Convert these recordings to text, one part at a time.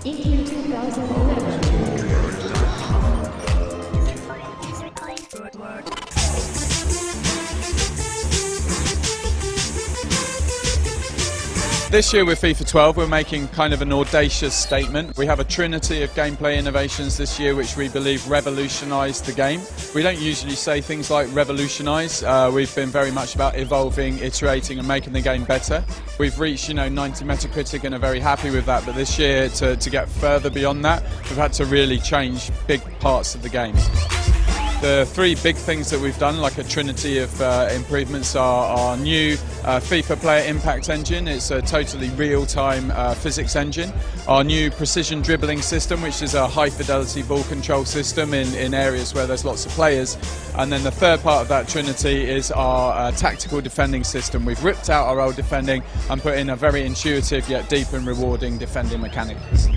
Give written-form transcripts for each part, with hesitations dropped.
in 2011. This year with FIFA 12 we're making kind of an audacious statement. We have a trinity of gameplay innovations this year which we believe revolutionised the game. We don't usually say things like revolutionise. We've been very much about evolving, iterating and making the game better. We've reached 90 Metacritic and are very happy with that, but this year to get further beyond that we've had to really change big parts of the game. The three big things that we've done, like a trinity of improvements, are our new FIFA Player Impact engine. It's a totally real-time physics engine. Our new precision dribbling system, which is a high-fidelity ball control system in areas where there's lots of players. And then the third part of that trinity is our tactical defending system. We've ripped out our old defending and put in a very intuitive yet deep and rewarding defending mechanics.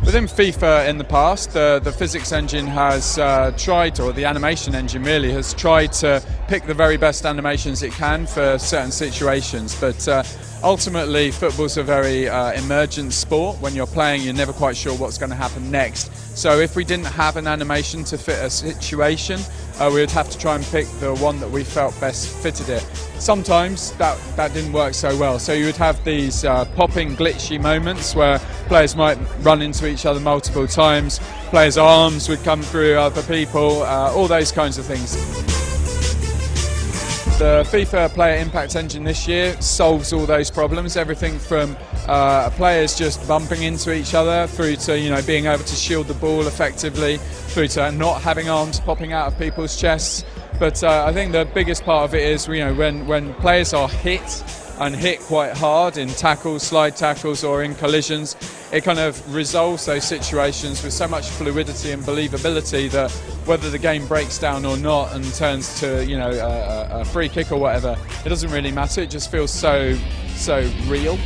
Within FIFA in the past, the physics engine has tried, or the animation engine really, has tried to pick the very best animations it can for certain situations. But ultimately, football's a very emergent sport. When you're playing, you're never quite sure what's going to happen next. So if we didn't have an animation to fit a situation, we would have to try and pick the one that we felt best fitted it. Sometimes that didn't work so well. So you would have these popping, glitchy moments where players might run into each other multiple times, players' arms would come through other people, all those kinds of things. The FIFA Player Impact engine this year solves all those problems, everything from players just bumping into each other through to being able to shield the ball effectively, through to not having arms popping out of people's chests. But I think the biggest part of it is when players are hit and hit quite hard in tackles, slide tackles or in collisions, it kind of resolves those situations with so much fluidity and believability that whether the game breaks down or not and turns to a free kick or whatever, it doesn't really matter. It just feels so real.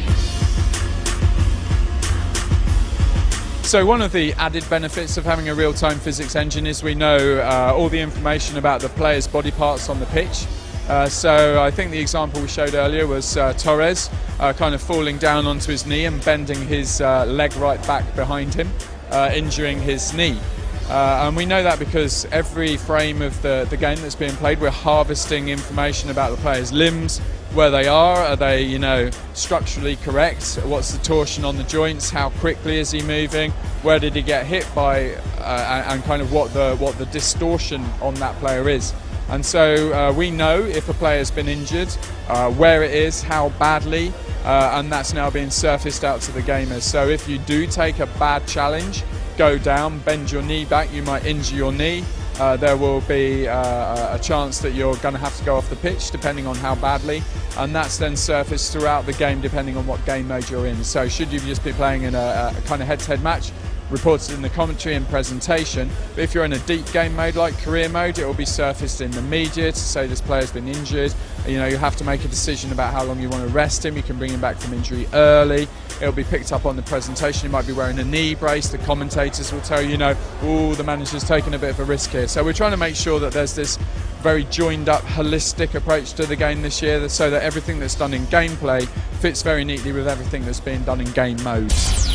So one of the added benefits of having a real-time physics engine is we know all the information about the players' body parts on the pitch. So I think the example we showed earlier was Torres kind of falling down onto his knee and bending his leg right back behind him, injuring his knee. And we know that because every frame of the game that's being played, we're harvesting information about the players' limbs, where they are they structurally correct, what's the torsion on the joints, how quickly is he moving, where did he get hit by, and kind of what the distortion on that player is. And so we know if a player's been injured, where it is, how badly, and that's now being surfaced out to the gamers. So if you do take a bad challenge, go down, bend your knee back, you might injure your knee. There will be a chance that you're going to have to go off the pitch depending on how badly, and that's then surfaced throughout the game depending on what game mode you're in. So should you just be playing in a kind of head-to-head match, reported in the commentary and presentation, but if you're in a deep game mode like career mode, it will be surfaced in the media to say this player's been injured. You have to make a decision about how long you want to rest him. You can bring him back from injury early. It'll be picked up on the presentation. You might be wearing a knee brace. The commentators will tell you, oh, the manager's taking a bit of a risk here. So we're trying to make sure that there's this very joined up, holistic approach to the game this year, so that everything that's done in gameplay fits very neatly with everything that's being done in game modes.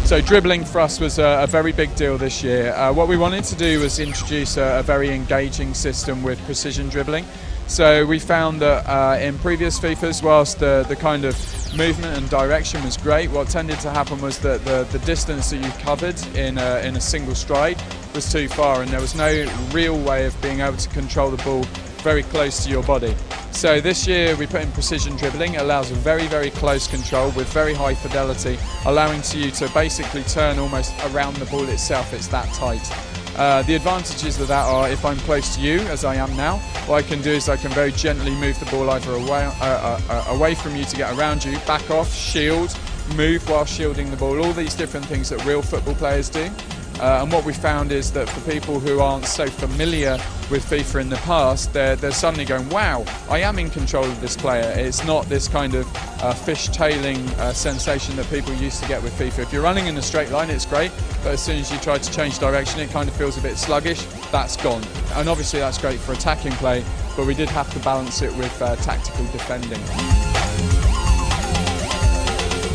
So dribbling for us was a very big deal this year. What we wanted to do was introduce a very engaging system with precision dribbling. So we found that in previous FIFAs, whilst the kind of movement and direction was great, what tended to happen was that the distance that you covered in a single stride was too far, and there was no real way of being able to control the ball very close to your body. So this year we put in precision dribbling. It allows a very, very close control with very high fidelity, allowing you to basically turn almost around the ball itself. It's that tight. The advantages of that are, if I'm close to you, as I am now, what I can do is I can very gently move the ball either away from you to get around you, back off, shield, move while shielding the ball, all these different things that real football players do. And what we found is that for people who aren't so familiar with FIFA in the past, they're suddenly going, wow, I am in control of this player. It's not this kind of fish-tailing sensation that people used to get with FIFA. If you're running in a straight line, it's great, but as soon as you try to change direction, it kind of feels a bit sluggish. That's gone. And obviously that's great for attacking play, but we did have to balance it with tactical defending.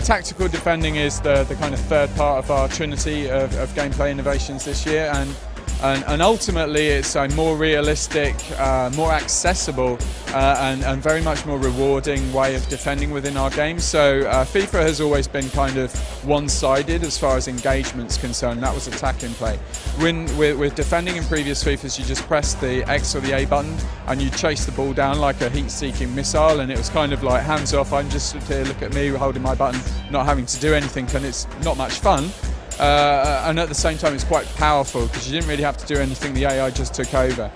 Tactical defending is the kind of third part of our trinity of gameplay innovations this year, and ultimately it's a more realistic, more accessible and very much more rewarding way of defending within our game. So FIFA has always been kind of one-sided as far as engagement's concerned. That was attacking play. With defending in previous FIFAs, you just press the X or the A button and you chase the ball down like a heat-seeking missile, and it was kind of like hands off, I'm just stood here, look at me holding my button, not having to do anything, and it's not much fun. And at the same time it's quite powerful because you didn't really have to do anything, the AI just took over.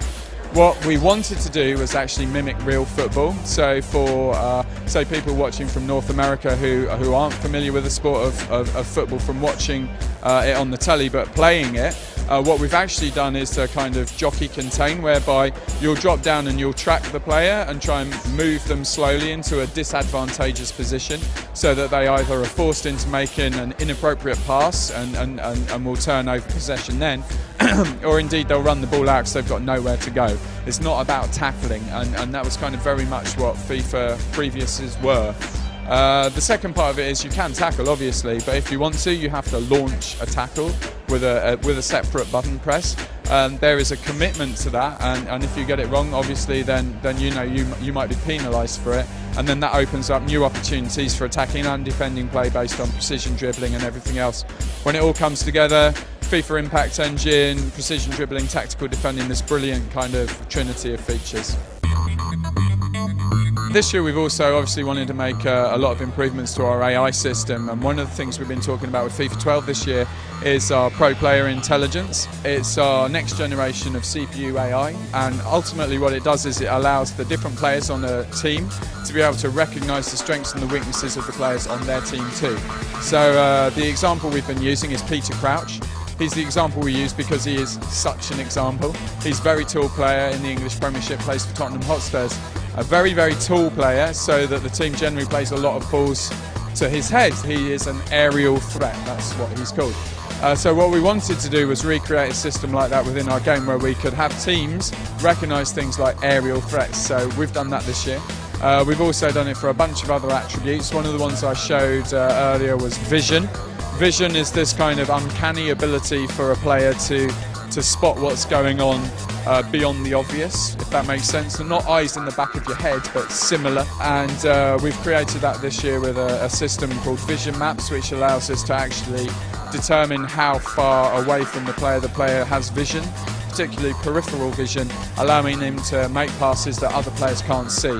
What we wanted to do was actually mimic real football. So for say people watching from North America who aren't familiar with the sport of football from watching it on the telly but playing it, what we've actually done is a kind of jockey contain, whereby you'll drop down and you'll track the player and try and move them slowly into a disadvantageous position so that they either are forced into making an inappropriate pass and will turn over possession then, or indeed they'll run the ball out because they've got nowhere to go. It's not about tackling, and that was kind of very much what FIFA previously were. The second part of it is you can tackle, obviously, but if you want to, you have to launch a tackle with a separate button press. There is a commitment to that, and if you get it wrong, obviously, then you know you might be penalised for it, and then that opens up new opportunities for attacking and defending play based on precision dribbling and everything else. When it all comes together, FIFA Impact Engine, precision dribbling, tactical defending, this brilliant kind of trinity of features. This year we've also obviously wanted to make a lot of improvements to our AI system, and one of the things we've been talking about with FIFA 12 this year is our pro player intelligence. It's our next generation of CPU AI, and ultimately what it does is it allows the different players on a team to be able to recognise the strengths and the weaknesses of the players on their team too. So the example we've been using is Peter Crouch. He's the example we use because he is such an example. He's a very tall player in the English Premiership, plays for Tottenham Hotspurs. A very, very tall player, so that the team generally plays a lot of balls to his head. He is an aerial threat, that's what he's called. So what we wanted to do was recreate a system like that within our game where we could have teams recognise things like aerial threats. So we've done that this year. We've also done it for a bunch of other attributes. One of the ones I showed earlier was vision. Vision is this kind of uncanny ability for a player to spot what's going on beyond the obvious, if that makes sense. And not eyes in the back of your head, but similar. And we've created that this year with a system called Vision Maps, which allows us to actually determine how far away from the player has vision, particularly peripheral vision, allowing him to make passes that other players can't see.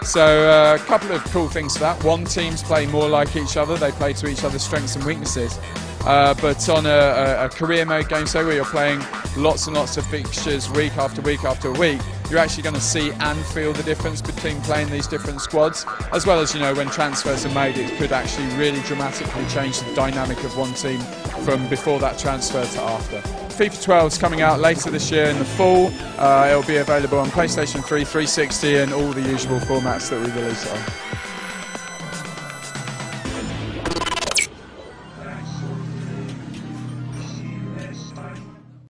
So a couple of cool things for that. One, teams play more like each other, they play to each other's strengths and weaknesses. But on a career mode game, say where you're playing lots and lots of fixtures week after week after week, you're actually going to see and feel the difference between playing these different squads, as well as, you know, when transfers are made, it could actually really dramatically change the dynamic of one team from before that transfer to after. FIFA 12 is coming out later this year in the fall. It'll be available on PlayStation 3, 360 and all the usual formats that we release it on.